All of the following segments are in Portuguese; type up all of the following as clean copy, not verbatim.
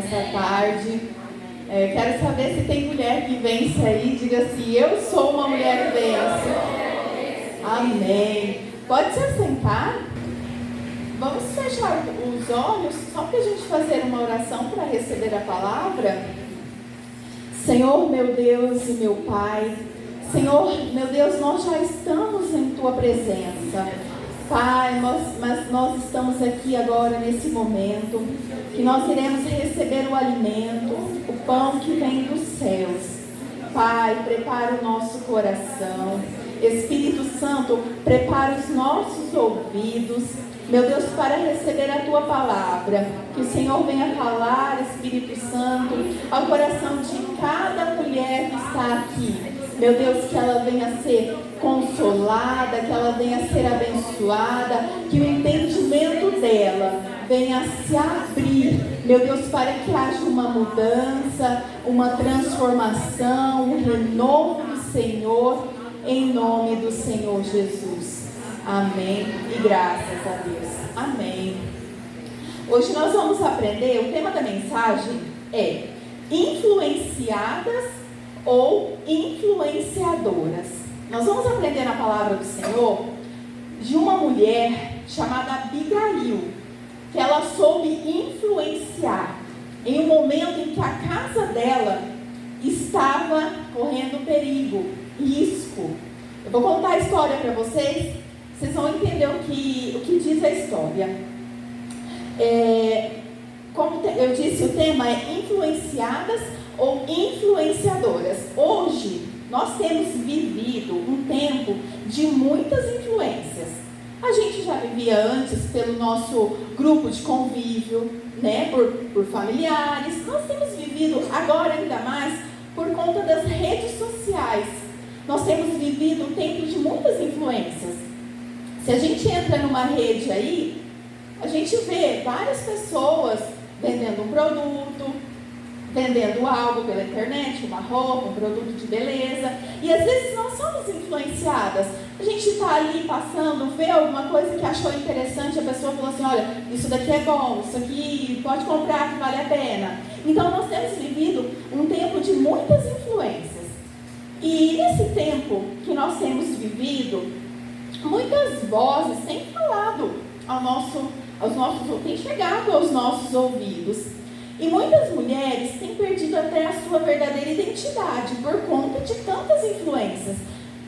nessa tarde. Quero saber se tem mulher que vence aí. Diga assim: eu sou uma mulher que vence. Amém. Pode se assentar. Vamos fechar os olhos só para a gente fazer uma oração para receber a palavra. Senhor, meu Deus e meu Pai, Senhor, meu Deus, nós já estamos em Tua presença. Pai, mas nós estamos aqui agora nesse momento que nós iremos receber o alimento, o pão que vem dos céus. Pai, prepara o nosso coração. Espírito Santo, prepara os nossos ouvidos, meu Deus, para receber a Tua palavra. Que o Senhor venha falar, Espírito Santo, ao coração de cada mulher que está aqui. Meu Deus, que ela venha ser consolada, que ela venha ser abençoada, que o entendimento dela venha se abrir, meu Deus, para que haja uma mudança, uma transformação, um renovo do Senhor, em nome do Senhor Jesus. Amém. E graças a Deus. Amém. Hoje nós vamos aprender, o tema da mensagem é influenciadas ou influenciadoras. Nós vamos aprender na palavra do Senhor de uma mulher chamada Abigail, que ela soube influenciar em um momento em que a casa dela estava correndo perigo, risco. Eu vou contar a história para vocês, vocês vão entender o que diz a história. Como eu disse, o tema é influenciadas ou influenciadoras. Hoje nós temos vivido um tempo de muitas influências. A gente já vivia antes pelo nosso grupo de convívio, né? Por familiares. Nós temos vivido agora ainda mais por conta das redes sociais. Nós temos vivido um tempo de muitas influências. Se a gente entra numa rede aí, a gente vê várias pessoas vendendo um produto, vendendo algo pela internet, uma roupa, um produto de beleza. E às vezes nós somos influenciadas. A gente está ali passando, vê alguma coisa que achou interessante, a pessoa falou assim: olha, isso daqui é bom, isso aqui pode comprar que vale a pena. Então nós temos vivido um tempo de muitas influências. E nesse tempo que nós temos vivido, muitas vozes têm falado têm chegado aos nossos ouvidos. E muitas mulheres têm perdido até a sua verdadeira identidade por conta de tantas influências.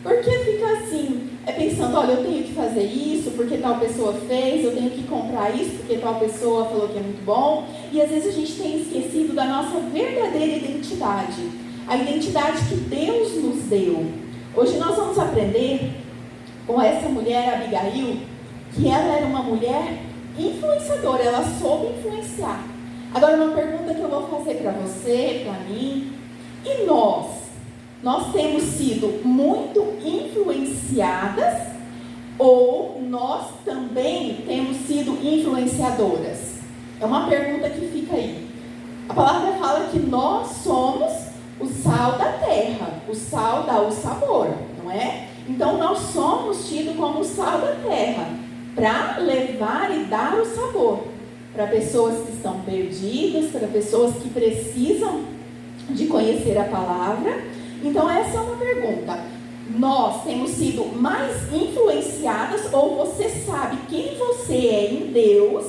Porque fica assim, pensando: olha, eu tenho que fazer isso porque tal pessoa fez, eu tenho que comprar isso porque tal pessoa falou que é muito bom. E às vezes a gente tem esquecido da nossa verdadeira identidade, a identidade que Deus nos deu. Hoje nós vamos aprender com essa mulher, Abigail, que ela era uma mulher influenciadora, ela soube influenciar. Agora, uma pergunta que eu vou fazer para você, para mim: e nós? Nós temos sido muito influenciadas ou nós também temos sido influenciadoras? É uma pergunta que fica aí. A palavra fala que nós somos o sal da terra. O sal dá o sabor, não é? Então, nós somos tidos como o sal da terra para levar e dar o sabor para pessoas que estão perdidas, para pessoas que precisam de conhecer a palavra. Então essa é uma pergunta: nós temos sido mais influenciadas, ou você sabe quem você é em Deus,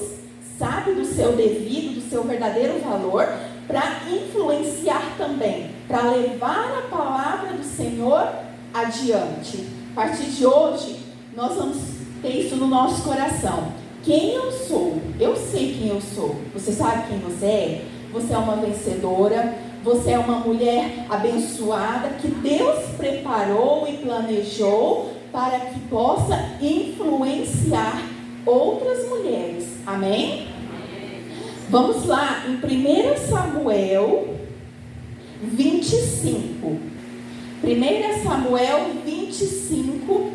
sabe do seu devido, do seu verdadeiro valor, para influenciar também, para levar a palavra do Senhor adiante? A partir de hoje, nós vamos ter isso no nosso coração. Quem eu sou? Eu sei quem eu sou. Você sabe quem você é? Você é uma vencedora. Você é uma mulher abençoada que Deus preparou e planejou para que possa influenciar outras mulheres. Amém? Vamos lá em 1 Samuel 25. 1 Samuel 25.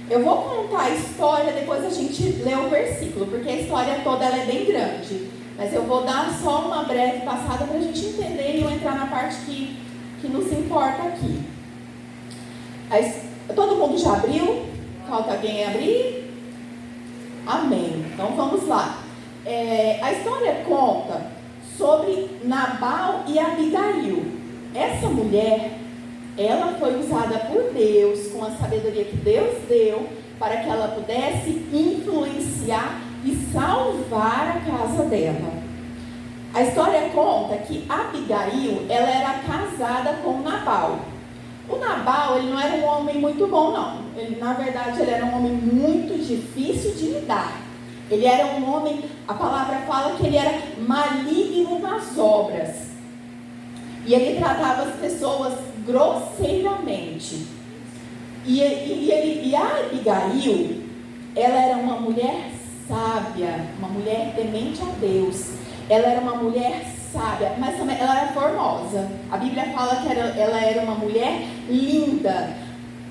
Eu vou contar a história, depois a gente lê o versículo, porque a história toda ela é bem grande. Mas eu vou dar só uma breve passada para a gente entender e eu entrar na parte que nos importa aqui. Todo mundo já abriu? Falta alguém abrir? Amém. Então vamos lá. A história conta sobre Nabal e Abigail. Essa mulher, ela foi usada por Deus, com a sabedoria que Deus deu, para que ela pudesse influenciar e salvar a casa dela. A história conta que Abigail, ela era casada com Nabal. O Nabal, ele não era um homem muito bom, não. Na verdade, ele era um homem muito difícil de lidar. Ele era um homem, a palavra fala que ele era maligno nas obras. E ele tratava as pessoas grosseiramente. E a Abigail, ela era uma mulher sábia, uma mulher temente a Deus. Ela era uma mulher sábia, mas também ela era formosa. A Bíblia fala que ela era uma mulher linda,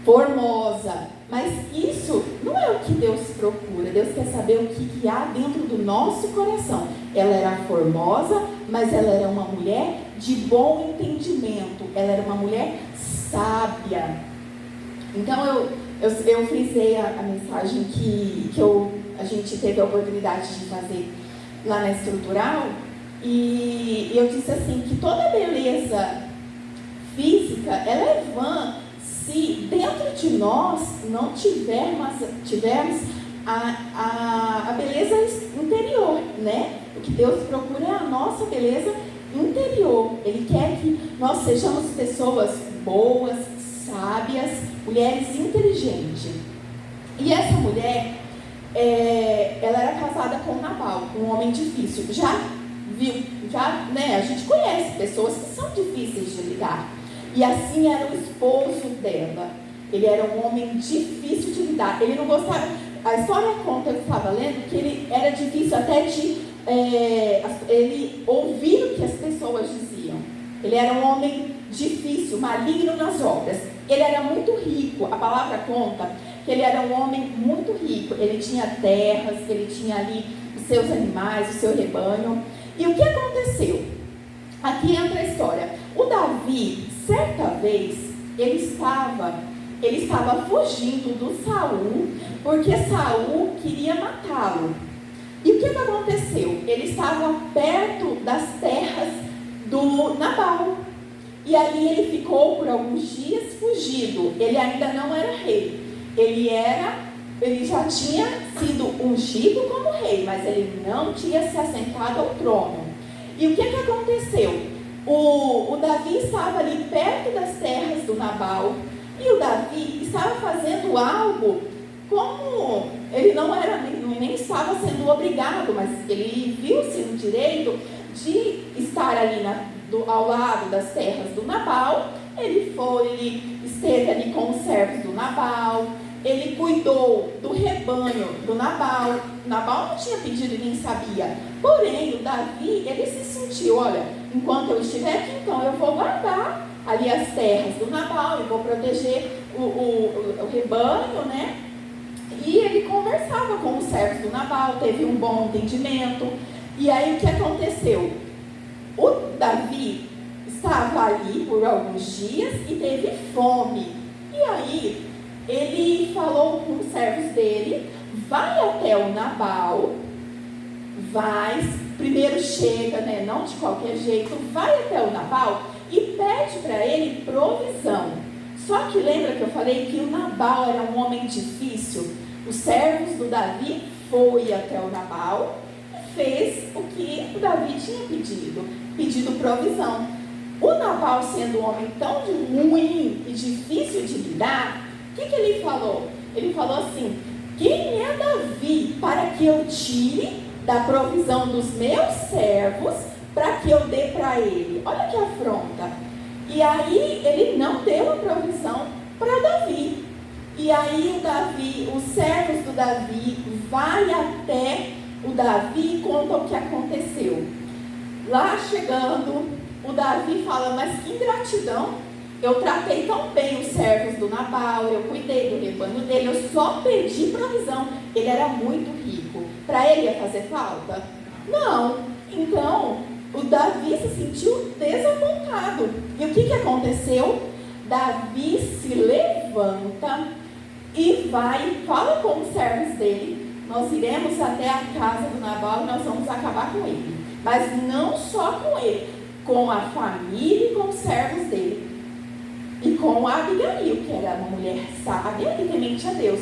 formosa. Mas isso não é o que Deus procura. Deus quer saber o que há dentro do nosso coração. Ela era formosa, mas ela era uma mulher de bom entendimento. Ela era uma mulher sábia. Então eu frisei a mensagem que a gente teve a oportunidade de fazer lá na Estrutural. E eu disse assim, que toda beleza física, ela é vã se dentro de nós não tivermos a beleza interior, né? O que Deus procura é a nossa beleza interior. Ele quer que nós sejamos pessoas boas, sábias, mulheres inteligentes. E essa mulher, ela era casada com Nabal, um homem difícil. A gente conhece pessoas que são difíceis de lidar. E assim era o esposo dela. Ele era um homem difícil de lidar. Ele não gostava. A história conta, eu estava lendo, que ele era difícil até de ele ouvir o que as pessoas diziam. Ele era um homem difícil, maligno nas obras. Ele era muito rico. A palavra conta que ele era um homem muito rico. Ele tinha terras, ele tinha ali os seus animais, o seu rebanho. E o que aconteceu? Aqui entra a história. O Davi, certa vez, ele estava fugindo do Saul, porque Saul queria matá-lo. E o que aconteceu? Ele estava perto das terras do Nabal. E ali ele ficou por alguns dias fugido. Ele ainda não era rei. Ele já tinha sido ungido como rei, mas ele não tinha se assentado ao trono. E o que aconteceu? O Davi estava ali perto das terras do Nabal, e o Davi estava fazendo algo como ele nem estava sendo obrigado, mas ele viu-se no direito de estar ali ao lado das terras do Nabal. Ele esteve ali com os servos do Nabal. Ele cuidou do rebanho do Nabal. Nabal não tinha pedido e nem sabia. Porém, o Davi, ele se sentiu, olha, enquanto eu estiver aqui, então eu vou guardar ali as terras do Nabal, eu vou proteger o rebanho, né? E ele conversava com os servos do Nabal, teve um bom entendimento. E aí o que aconteceu? O Davi estava ali por alguns dias e teve fome. E aí ele falou com os servos dele: vai até o Nabal, primeiro chega, né, não de qualquer jeito, vai até o Nabal e pede para ele provisão. Só que lembra que eu falei que o Nabal era um homem difícil? Os servos do Davi foi até o Nabal e fez o que o Davi tinha pedido provisão. O Nabal, sendo um homem tão ruim e difícil de lidar, o que ele falou? Ele falou assim: quem é Davi para que eu tire da provisão dos meus servos para que eu dê para ele? Olha que afronta. E aí ele não deu a provisão para Davi. E aí os servos do Davi vai até o Davi e contam o que aconteceu. Lá chegando, o Davi fala: mas que ingratidão, eu tratei tão bem os servos do Nabal, eu cuidei do rebanho dele, eu só pedi provisão. Ele era muito rico, para ele ia fazer falta? Não. Então o Davi se sentiu desapontado. E o que aconteceu? Davi se levanta e fala com os servos dele: nós iremos até a casa do Nabal e nós vamos acabar com ele. mas não só com ele, com a família e com os servos dele. E com a Abigail, que era uma mulher sábia e temente a Deus.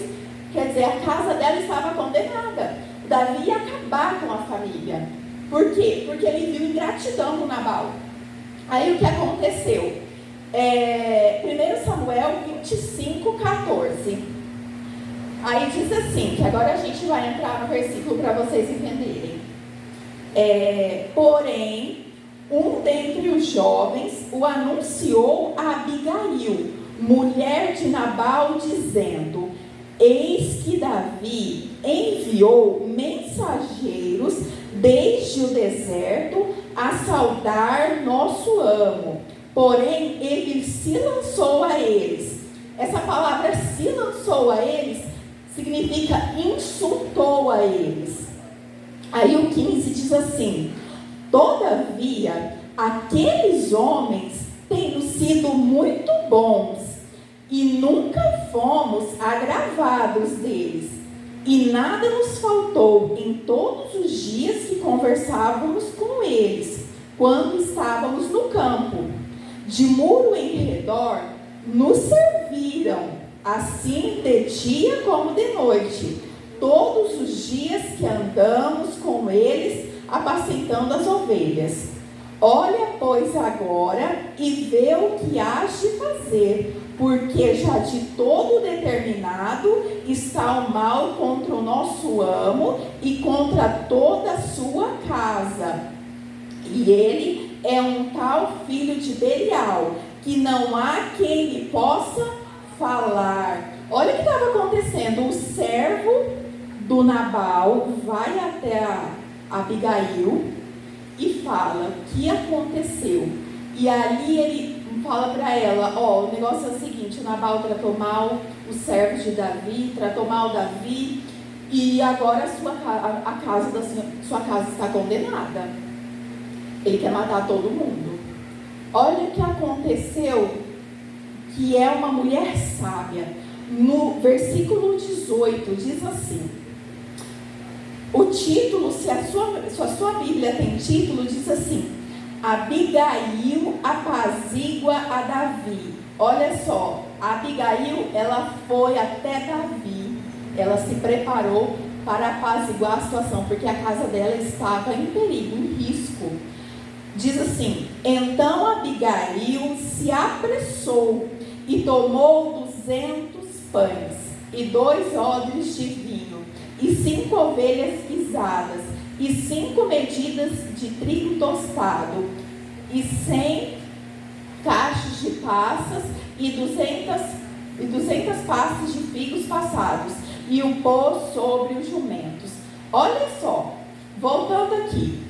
Quer dizer, a casa dela estava condenada. Davi ia acabar com a família. Por quê? Porque ele viu ingratidão no Nabal. Aí o que aconteceu? 1 Samuel 25:14. Aí diz assim, que agora a gente vai entrar no versículo para vocês entenderem. Porém, um dentre os jovens o anunciou a Abigail, mulher de Nabal, dizendo: eis que Davi enviou mensageiros desde o deserto a saudar nosso amo. Porém, ele se lançou a eles. Essa palavra se lançou a eles significa insultou a eles. Aí o 15 diz assim: todavia, aqueles homens têm sido muito bons e nunca fomos agravados deles. E nada nos faltou em todos os dias que conversávamos com eles, quando estávamos no campo. De muro em redor, nos serviram, assim de dia como de noite, todos os dias que andamos com eles, apacentando as ovelhas. Olha, pois, agora e vê o que hás de fazer, porque já de todo determinado está o mal contra o nosso amo e contra toda a sua casa. E ele é um tal filho de Belial, que não há quem lhe possa falar. Olha o que estava acontecendo. O servo do Nabal vai até a Abigail e fala o que aconteceu. E ali ele fala para ela: o negócio é o seguinte, o Nabal tratou mal os servos de Davi, tratou mal Davi, e agora a casa da sua casa está condenada. Ele quer matar todo mundo. Olha o que aconteceu, que é uma mulher sábia. No versículo 18 diz assim, o título, se a sua Bíblia tem título, diz assim: Abigail apazigua a Davi. Olha só, a Abigail, ela foi até Davi, ela se preparou para apaziguar a situação, porque a casa dela estava em perigo, em risco. Diz assim: então Abigail se apressou e tomou 200 pães e 2 odres de vinho e 5 ovelhas guisadas e 5 medidas de trigo tostado e 100 cachos de passas e 200 pastas de figos passados e o pôs sobre os jumentos. Olha só, voltando aqui.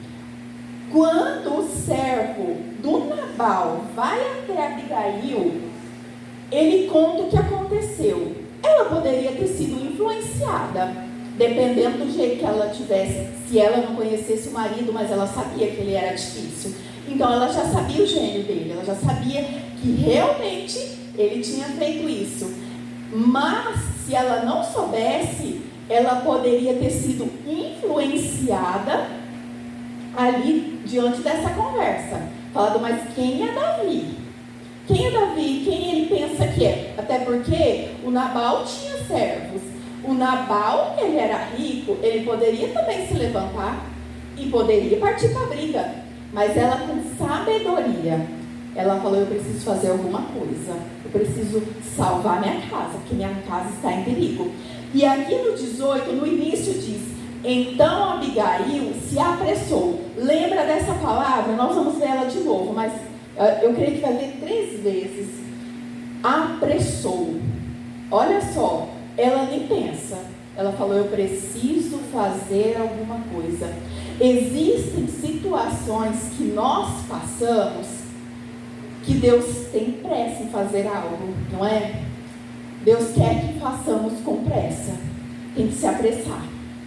Quando o servo do Nabal vai até Abigail, ele conta o que aconteceu. Ela poderia ter sido influenciada, dependendo do jeito que ela tivesse. Se ela não conhecesse o marido, mas ela sabia que ele era difícil. Então ela já sabia o gênio dele, ela já sabia que realmente ele tinha feito isso. Mas se ela não soubesse, ela poderia ter sido influenciada ali diante dessa conversa, falando: mas quem é Davi? Quem é Davi? Quem ele pensa que é? Até porque o Nabal tinha servos. O Nabal, ele era rico, ele poderia também se levantar e poderia partir para a briga. Mas ela, com sabedoria, ela falou: eu preciso fazer alguma coisa, eu preciso salvar minha casa, porque minha casa está em perigo. E aqui no 18, no início diz: então Abigail se apressou. Lembra dessa palavra? Nós vamos ver ela de novo, mas eu creio que vai ler 3 vezes. Apressou. Olha só, ela nem pensa. Ela falou: eu preciso fazer alguma coisa. Existem situações que nós passamos que Deus tem pressa em fazer algo, não é? Deus quer que façamos com pressa. Tem que se apressar.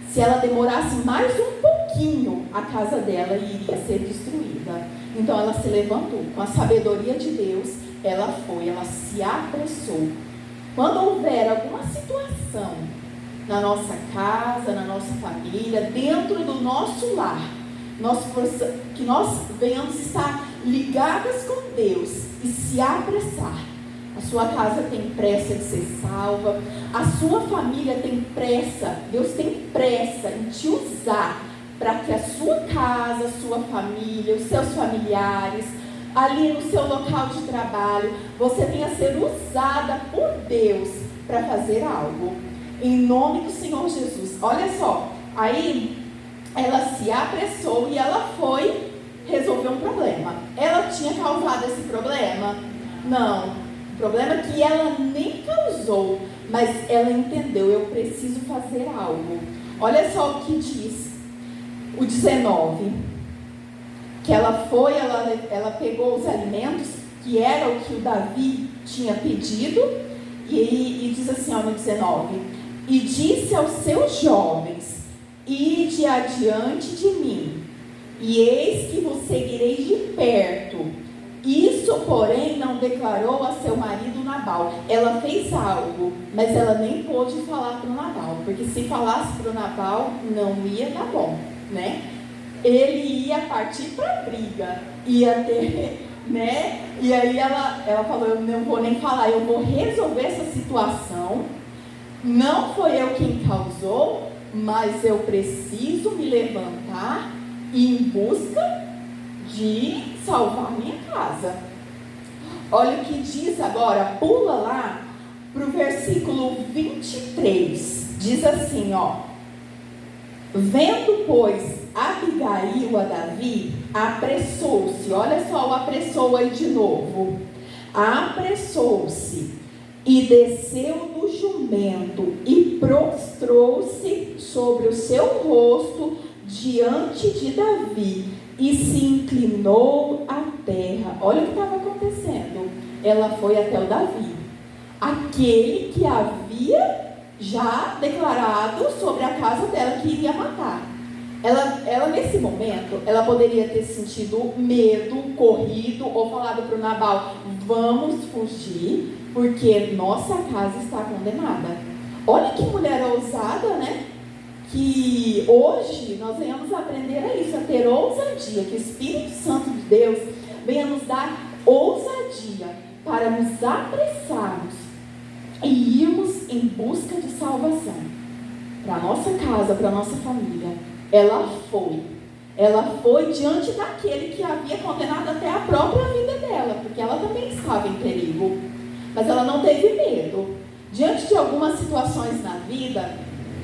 Se ela demorasse mais um pouquinho, a casa dela iria ser destruída. Então ela se levantou. Com a sabedoria de Deus, ela foi, ela se apressou. Quando houver alguma situação na nossa casa, na nossa família, dentro do nosso lar, que nós venhamos estar ligadas com Deus e se apressar. A sua casa tem pressa de ser salva, a sua família tem pressa, Deus tem pressa em te usar para que a sua casa, a sua família, os seus familiares, ali no seu local de trabalho, você venha a ser usada por Deus para fazer algo. Em nome do Senhor Jesus. Olha só, aí ela se apressou e ela foi resolver um problema. Ela tinha causado esse problema? Não. O problema é que ela nem causou, mas ela entendeu, eu preciso fazer algo. Olha só o que diz o 19. Que ela foi, ela pegou os alimentos, que era o que o Davi tinha pedido, e diz assim, ó, no 19, e disse aos seus jovens, ide adiante de mim, e eis que vos seguirei de perto. Isso, porém, não declarou a seu marido Nabal. Ela fez algo, mas ela nem pôde falar para o Nabal, porque se falasse para o Nabal, não ia dar bom, né? Ele ia partir para a briga, ia ter, né? E aí ela falou, eu não vou nem falar, eu vou resolver essa situação. Não foi eu quem causou, mas eu preciso me levantar e ir em busca de salvar minha casa. Olha o que diz agora, pula lá para o versículo 23, diz assim, ó: vendo, pois, Abigail a Davi, apressou-se, olha só o apressou aí de novo, apressou-se e desceu do jumento e prostrou-se sobre o seu rosto diante de Davi e se inclinou à terra. Olha o que estava acontecendo. Ela foi até o Davi, aquele que havia já declarado sobre a casa dela que iria matar. Ela nesse momento, ela poderia ter sentido medo, corrido ou falado para o Nabal, vamos fugir, porque nossa casa está condenada. Olha que mulher ousada, né? Que hoje nós venhamos aprender a isso, a ter ousadia, que o Espírito Santo de Deus venha nos dar ousadia para nos apressarmos e irmos em busca de salvação para a nossa casa, para a nossa família. Ela foi diante daquele que havia condenado até a própria vida dela, porque ela também estava em perigo, mas ela não teve medo. Diante de algumas situações na vida,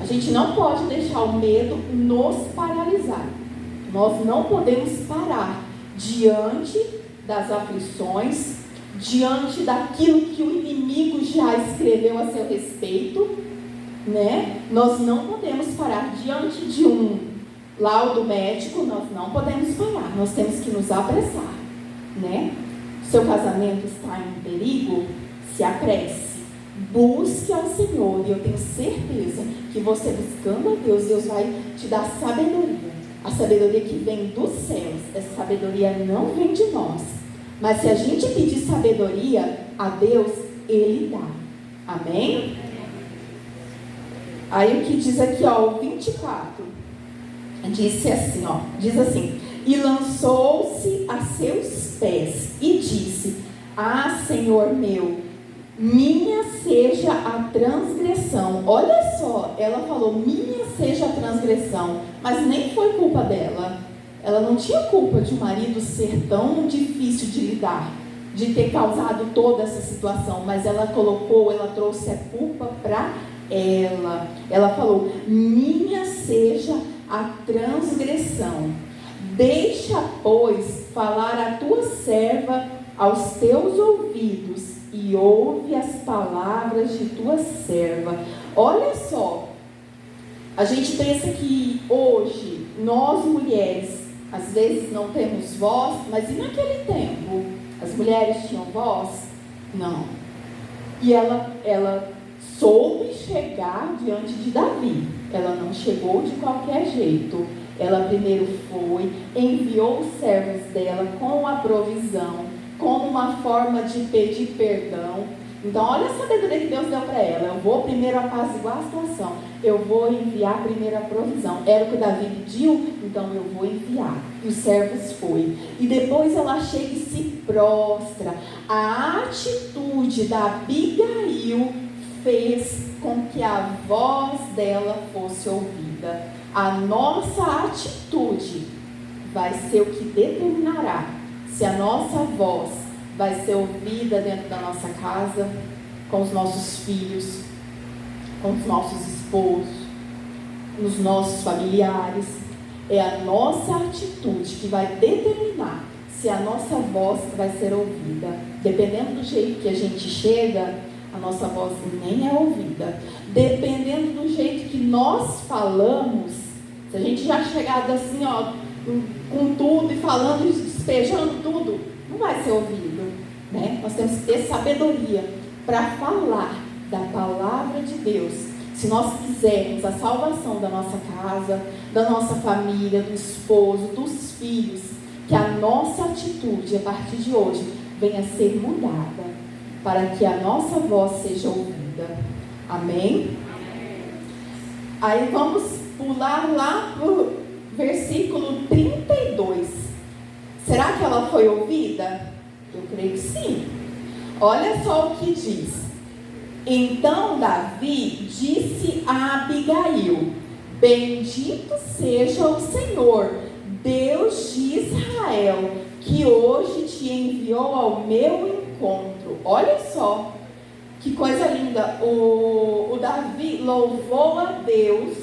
a gente não pode deixar o medo nos paralisar. Nós não podemos parar diante das aflições, diante daquilo que o inimigo já escreveu a seu respeito, né? Nós não podemos parar diante de um laudo médico, nós não podemos parar, nós temos que nos apressar, né? Seu casamento está em perigo, se apresse, busque ao Senhor, e eu tenho certeza que você buscando a Deus, Deus vai te dar sabedoria, a sabedoria que vem dos céus. Essa sabedoria não vem de nós, mas se a gente pedir sabedoria a Deus, Ele dá. Amém? Aí o que diz aqui, ó, o 24, diz assim, e lançou-se a seus pés e disse, ah, Senhor meu, minha seja a transgressão. Olha só, ela falou, minha seja a transgressão, mas nem foi culpa dela. Ela não tinha culpa de o marido ser tão difícil de lidar, de ter causado toda essa situação, mas ela trouxe a culpa para ela. Ela falou, minha seja a transgressão. Deixa, pois, falar a tua serva aos teus ouvidos e ouve as palavras de tua serva. Olha só, a gente pensa que hoje, nós mulheres, às vezes não temos voz, mas e naquele tempo? As mulheres tinham voz? Não. E ela soube chegar diante de Davi. Ela não chegou de qualquer jeito. Ela primeiro foi, enviou os servos dela com a provisão, como uma forma de pedir perdão, Então, olha a sabedoria que Deus deu para ela. Eu vou primeiro apaziguar a situação. Eu vou enviar primeiro a provisão. Era o que Davi pediu, então eu vou enviar. E os servos foi. E depois ela chega e se prostra. A atitude da Abigail fez com que a voz dela fosse ouvida. A nossa atitude vai ser o que determinará se a nossa voz vai ser ouvida dentro da nossa casa, com os nossos filhos, com os nossos esposos, nos nossos familiares. É a nossa atitude que vai determinar se a nossa voz vai ser ouvida. Dependendo do jeito que a gente chega, a nossa voz nem é ouvida. Dependendo do jeito que nós falamos, se a gente já chegado assim, ó, com tudo e falando, despejando tudo, não vai ser ouvido, né? Nós temos que ter sabedoria para falar da palavra de Deus. Se nós quisermos a salvação da nossa casa, da nossa família, do esposo, dos filhos, que a nossa atitude a partir de hoje venha a ser mudada, para que a nossa voz seja ouvida. Amém? Aí vamos pular lá para o versículo 32. Será que ela foi ouvida? Eu creio que sim. Olha só o que diz. Então Davi disse a Abigail: bendito seja o Senhor, Deus de Israel, que hoje te enviou ao meu encontro. Olha só que coisa linda. O Davi louvou a Deus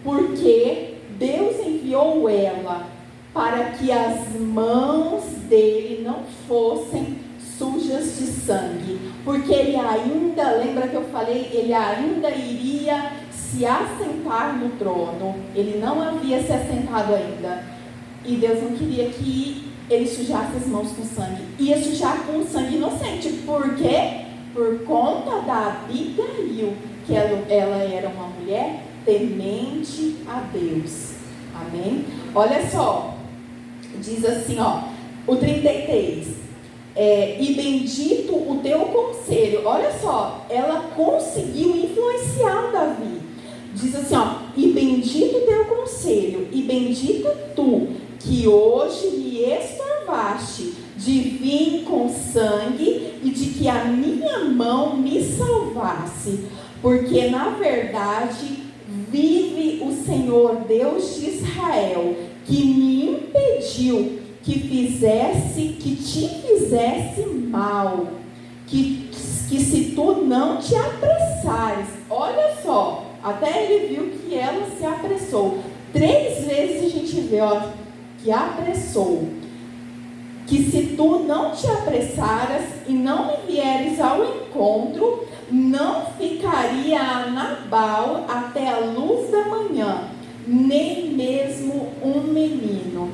porque Deus enviou ela para que as mãos dele não fossem sujas de sangue, porque ele ainda, lembra que eu falei, ele ainda iria se assentar no trono. Ele não havia se assentado ainda, e Deus não queria que ele sujasse as mãos com sangue. Ia sujar com sangue inocente. Por quê? Por conta da Abigail, que ela era uma mulher temente a Deus. Amém? Olha só, diz assim, ó, o 33, e bendito o teu conselho. Olha só, ela conseguiu influenciar Davi. Diz assim, ó, e bendito o teu conselho, e bendita tu, que hoje me estorvaste de vir com sangue e de que a minha mão me salvasse, porque na verdade vive o Senhor Deus de Israel, que me impediu que te fizesse mal, que se tu não te apressares. Olha só, até ele viu que ela se apressou. 3 vezes a gente vê, ó, que apressou. Que se tu não te apressaras e não me vieres ao encontro, não ficaria a Nabal até a luz da manhã, nem mesmo um menino.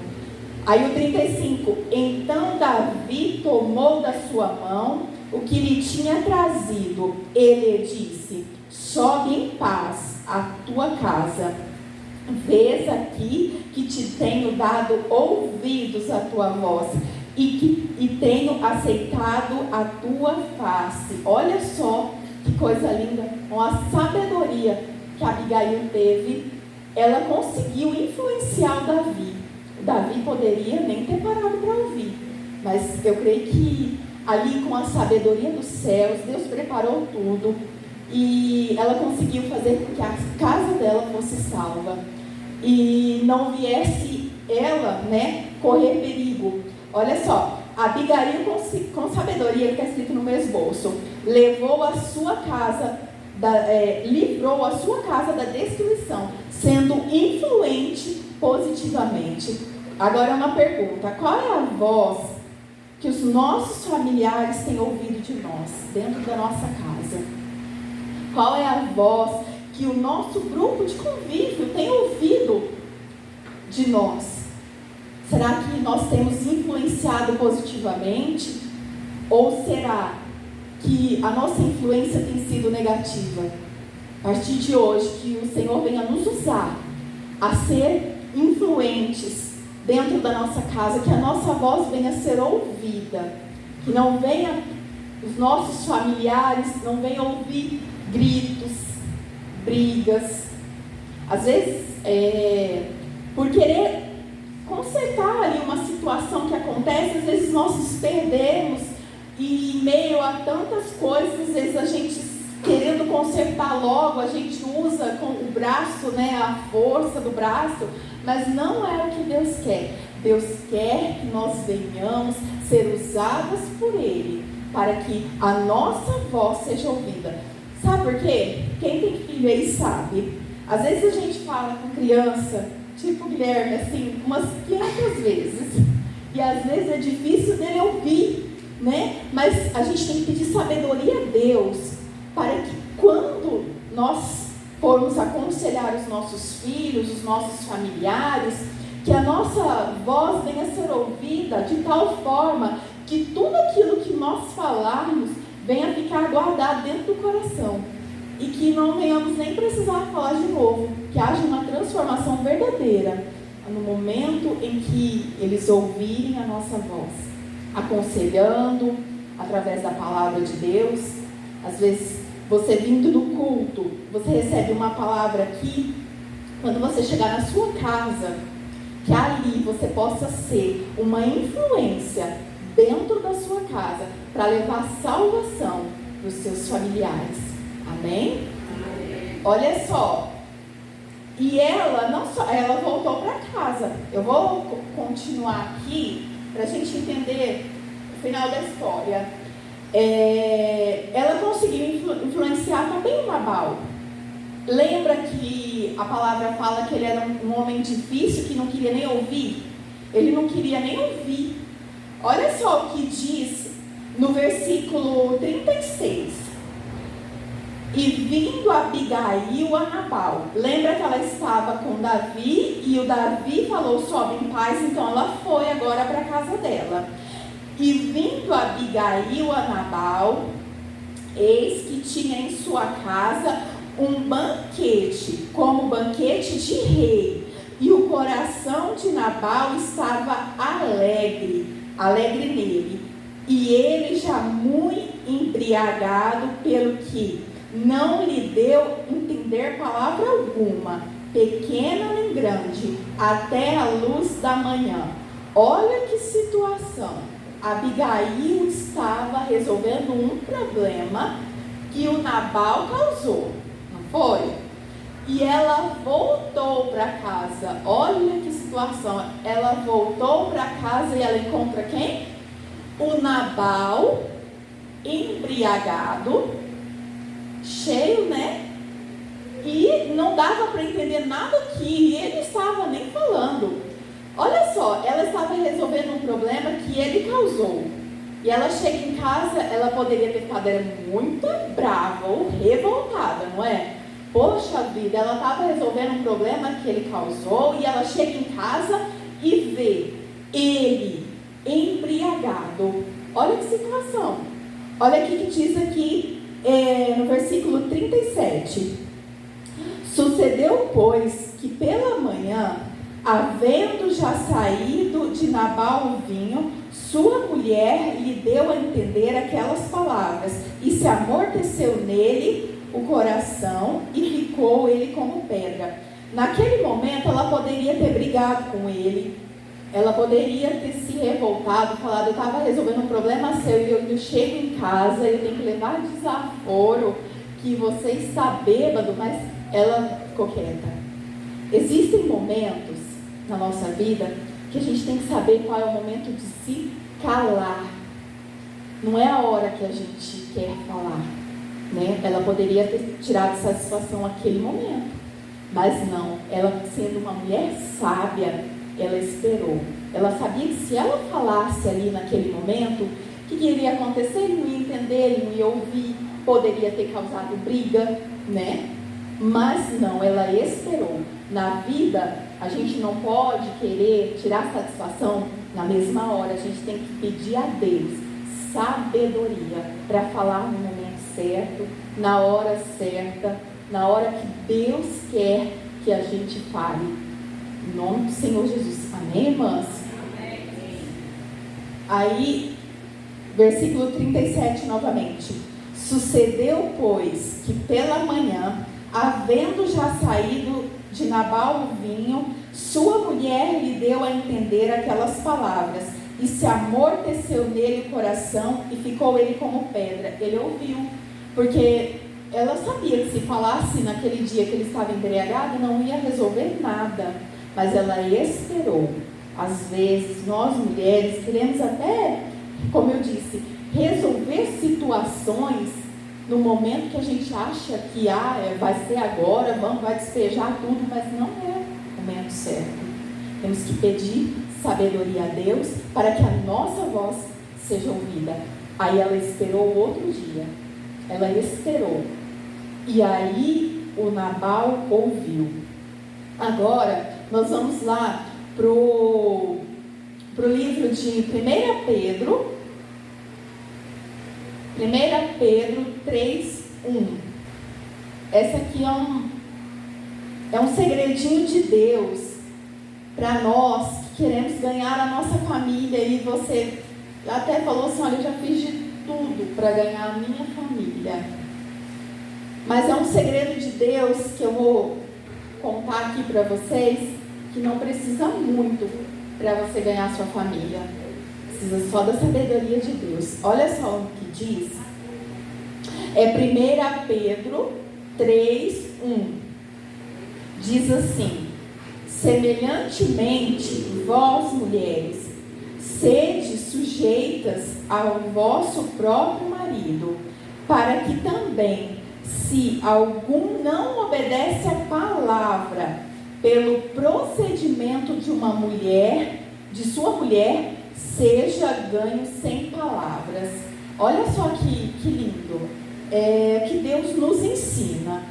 Aí o 35, então Davi tomou da sua mão o que lhe tinha trazido. Ele disse: sobe em paz à tua casa. Vês aqui que te tenho dado ouvidos à tua voz e tenho aceitado a tua face. Olha só que coisa linda, com a sabedoria que Abigail teve, ela conseguiu influenciar o Davi. O Davi poderia nem ter parado para ouvir, mas eu creio que ali, com a sabedoria dos céus, Deus preparou tudo e ela conseguiu fazer com que a casa dela fosse salva e não viesse ela, né, correr perigo. Olha só, Abigail com sabedoria, que está escrito no meu esboço, livrou a sua casa da destruição, sendo influente positivamente. Agora uma pergunta: qual é a voz que os nossos familiares têm ouvido de nós, dentro da nossa casa? Qual é a voz que o nosso grupo de convívio tem ouvido de nós? Será que nós temos influenciado positivamente? Ou será que a nossa influência tem sido negativa? A partir de hoje, que o Senhor venha nos usar a ser influentes dentro da nossa casa, que a nossa voz venha a ser ouvida, que não venha os nossos familiares não venham ouvir gritos, brigas. Às vezes, por querer consertar ali uma situação que acontece, às vezes nós nos perdemos e em meio a tantas coisas, às vezes a gente querendo consertar logo, a gente usa com o braço, né, a força do braço, mas não é o que Deus quer. Deus quer que nós venhamos ser usadas por Ele, para que a nossa voz seja ouvida. Sabe por quê? Quem tem filho aí sabe. Às vezes a gente fala com criança, tipo Guilherme, assim, umas 500 vezes. E às vezes é difícil dele ouvir, né? Mas a gente tem que pedir sabedoria a Deus, para que quando nós formos aconselhar os nossos filhos, os nossos familiares, que a nossa voz venha a ser ouvida de tal forma que tudo aquilo que nós falarmos venha ficar guardado dentro do coração. E que não venhamos nem precisar falar de novo, que haja uma transformação verdadeira no momento em que eles ouvirem a nossa voz, aconselhando através da palavra de Deus. Às vezes, você vindo do culto, você recebe uma palavra aqui, quando você chegar na sua casa, que ali você possa ser uma influência dentro da sua casa, para levar salvação para os seus familiares. Amém? Amém. Olha só. E ela, não só, ela voltou para casa. Eu vou continuar aqui, para a gente entender o final da história. Ela conseguiu influenciar também o Nabal. Lembra que a palavra fala que ele era um homem difícil, que não queria nem ouvir? Ele não queria nem ouvir. Olha só o que diz no versículo 36. E vindo Abigail a Nabal. Lembra que ela estava com Davi, e o Davi falou, sobe em paz, então ela foi agora para a casa dela. E vindo Abigail a Nabal, eis que tinha em sua casa um banquete, como banquete de rei, e o coração de Nabal estava alegre nele, e ele já muito embriagado, pelo que não lhe deu entender palavra alguma, pequena nem grande, até a luz da manhã. Olha que situação. Abigail estava resolvendo um problema que o Nabal causou, não foi? E ela voltou para casa. Olha que situação. Ela voltou para casa e ela encontra quem? O Nabal, embriagado, cheio, né? E não dava para entender nada aqui. E ele estava nem falando. Olha só, ela estava resolvendo um problema que ele causou. E ela chega em casa, ela poderia ter ficado muito brava ou revoltada, não é? Poxa vida, ela estava resolvendo um problema que ele causou, e ela chega em casa e vê ele embriagado. Olha que situação. Olha o que diz aqui no versículo 37. Sucedeu, pois, que pela manhã, havendo já saído de Nabal o vinho, sua mulher lhe deu a entender aquelas palavras, e se amorteceu nele o coração, e ficou ele como pedra. Naquele momento ela poderia ter brigado com ele, ela poderia ter se revoltado, falado, eu estava resolvendo um problema seu, e eu chego em casa, eu tenho que levar desaforo, que você está bêbado, mas ela ficou quieta. Existem momentos na nossa vida que a gente tem que saber qual é o momento de se calar. Não é a hora que a gente quer falar, né? Ela poderia ter tirado satisfação naquele momento, mas não. Ela, sendo uma mulher sábia, ela esperou. Ela sabia que se ela falasse ali naquele momento, o que iria acontecer? Ele não ia entender, ele não ia ouvir, poderia ter causado briga, né? Mas não, ela esperou. Na vida, a gente não pode querer tirar satisfação na mesma hora. A gente tem que pedir a Deus sabedoria para falar no momento certo, na hora certa, na hora que Deus quer que a gente fale. Em nome do Senhor Jesus. Amém, irmãs? Amém. Aí, Versículo 37 novamente. Sucedeu, pois, que pela manhã, havendo já saído de Nabal o vinho, sua mulher lhe deu a entender aquelas palavras, e se amorteceu nele o coração, e ficou ele como pedra. Ele ouviu, porque ela sabia que se falasse naquele dia que ele estava embriagado, não ia resolver nada, mas ela esperou. Às vezes, nós mulheres queremos até, como eu disse, resolver situações no momento que a gente acha que vai ser agora, vai despejar tudo, mas não é o momento certo. Temos que pedir sabedoria a Deus para que a nossa voz seja ouvida. Aí ela esperou o outro dia, ela esperou, e aí o Nabal ouviu. Agora nós vamos lá pro livro de 1 Pedro 3:1. Essa aqui é um segredinho de Deus para nós que queremos ganhar a nossa família. E você até falou assim: olha, eu já fiz de tudo para ganhar a minha família. Mas é um segredo de Deus que eu vou contar aqui para vocês, que não precisa muito para você ganhar a sua família. Precisa só da sabedoria de Deus. Olha só o que diz. É 1 Pedro 3:1. Diz assim: semelhantemente, vós mulheres, sede sujeitas ao vosso próprio marido, para que também, se algum não obedece à palavra, pelo procedimento de uma mulher, de sua mulher, seja ganho sem palavras. Olha só que lindo, que Deus nos ensina,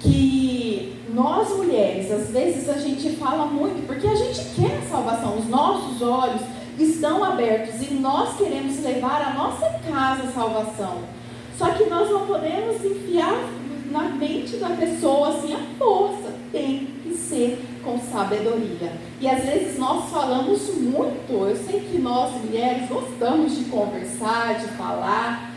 que nós mulheres, às vezes a gente fala muito, porque a gente quer a salvação, os nossos olhos estão abertos e nós queremos levar a nossa casa a salvação, só que nós não podemos enfiar na mente da pessoa assim a força, tem que ser com sabedoria. E às vezes nós falamos muito, eu sei que nós mulheres gostamos de conversar, de falar,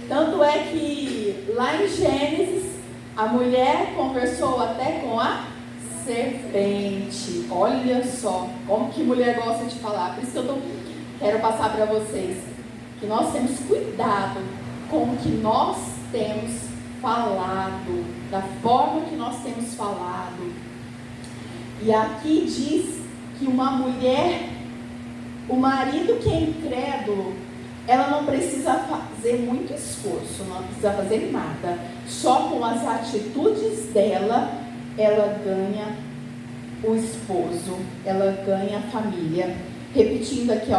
tanto é que lá em Gênesis a mulher conversou até com a serpente. Olha só como que mulher gosta de falar. Por isso que eu quero passar para vocês que nós temos cuidado com o que nós temos falado, da forma que nós temos falado. E aqui diz que uma mulher, o marido que é incrédulo, ela não precisa fazer muito esforço, não precisa fazer nada. Só com as atitudes dela, ela ganha o esposo, ela ganha a família. Repetindo aqui,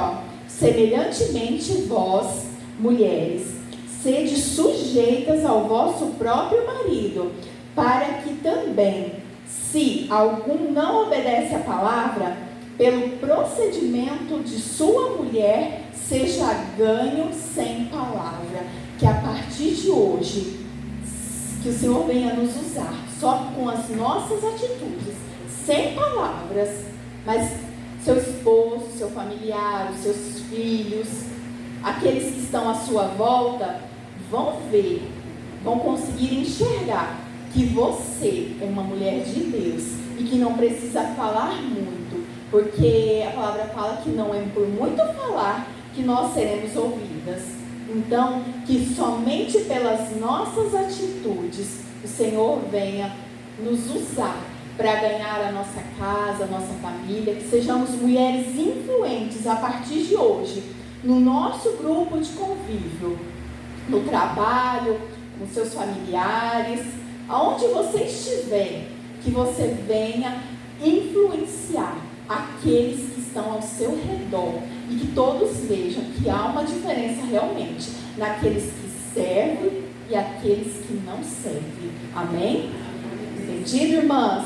semelhantemente vós, mulheres, sede sujeitas ao vosso próprio marido, para que também, se algum não obedece à palavra, pelo procedimento de sua mulher, seja ganho sem palavra. Que a partir de hoje, que o Senhor venha nos usar, só com as nossas atitudes, sem palavras, mas seu esposo, seu familiar, os seus filhos, aqueles que estão à sua volta, vão ver, vão conseguir enxergar que você é uma mulher de Deus e que não precisa falar muito, porque a palavra fala que não é por muito falar que nós seremos ouvidas. Então, que somente pelas nossas atitudes o Senhor venha nos usar para ganhar a nossa casa, a nossa família, que sejamos mulheres influentes a partir de hoje, no nosso grupo de convívio, no trabalho, com seus familiares, aonde você estiver, que você venha influenciar aqueles que estão ao seu redor e que todos vejam que há uma diferença realmente naqueles que servem e aqueles que não servem. Amém? Entendido, irmãs?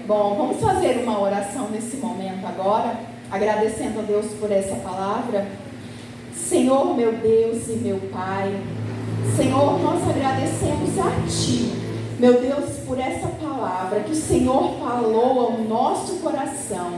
Bom, vamos fazer uma oração nesse momento agora, agradecendo a Deus por essa palavra. Senhor, meu Deus e meu Pai, Senhor, nós agradecemos a Ti, meu Deus, por essa palavra que o Senhor falou ao nosso coração.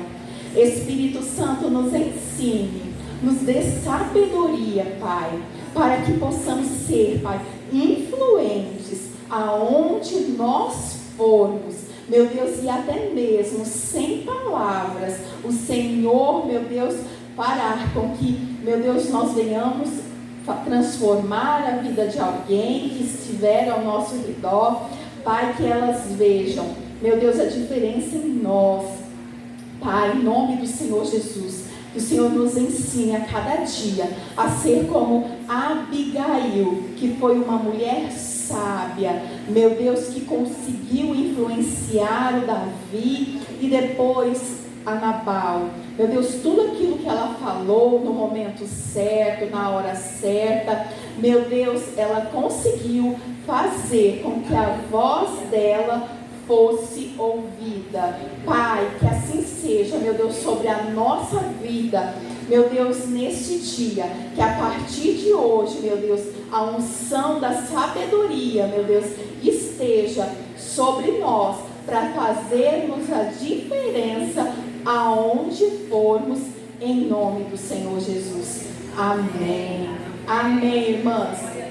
Espírito Santo, nos ensine nos dê sabedoria, Pai, para que possamos ser, Pai, influentes aonde nós formos, meu Deus, e até mesmo sem palavras, o Senhor, meu Deus, parar com que, meu Deus, nós venhamos transformar a vida de alguém que estiver ao nosso redor, Pai, que elas vejam, meu Deus, a diferença em nós, Pai, em nome do Senhor Jesus, que o Senhor nos ensine a cada dia a ser como Abigail, que foi uma mulher sábia, meu Deus, que conseguiu influenciar o Davi e depois a Nabal. Meu Deus, tudo aquilo que ela falou no momento certo, na hora certa, meu Deus, ela conseguiu fazer com que a voz dela fosse ouvida. Pai, que assim seja, meu Deus, sobre a nossa vida, meu Deus, neste dia, que a partir de hoje, meu Deus, a unção da sabedoria, meu Deus, esteja sobre nós, para fazermos a diferença aonde formos, em nome do Senhor Jesus. Amém. Amém, irmãs.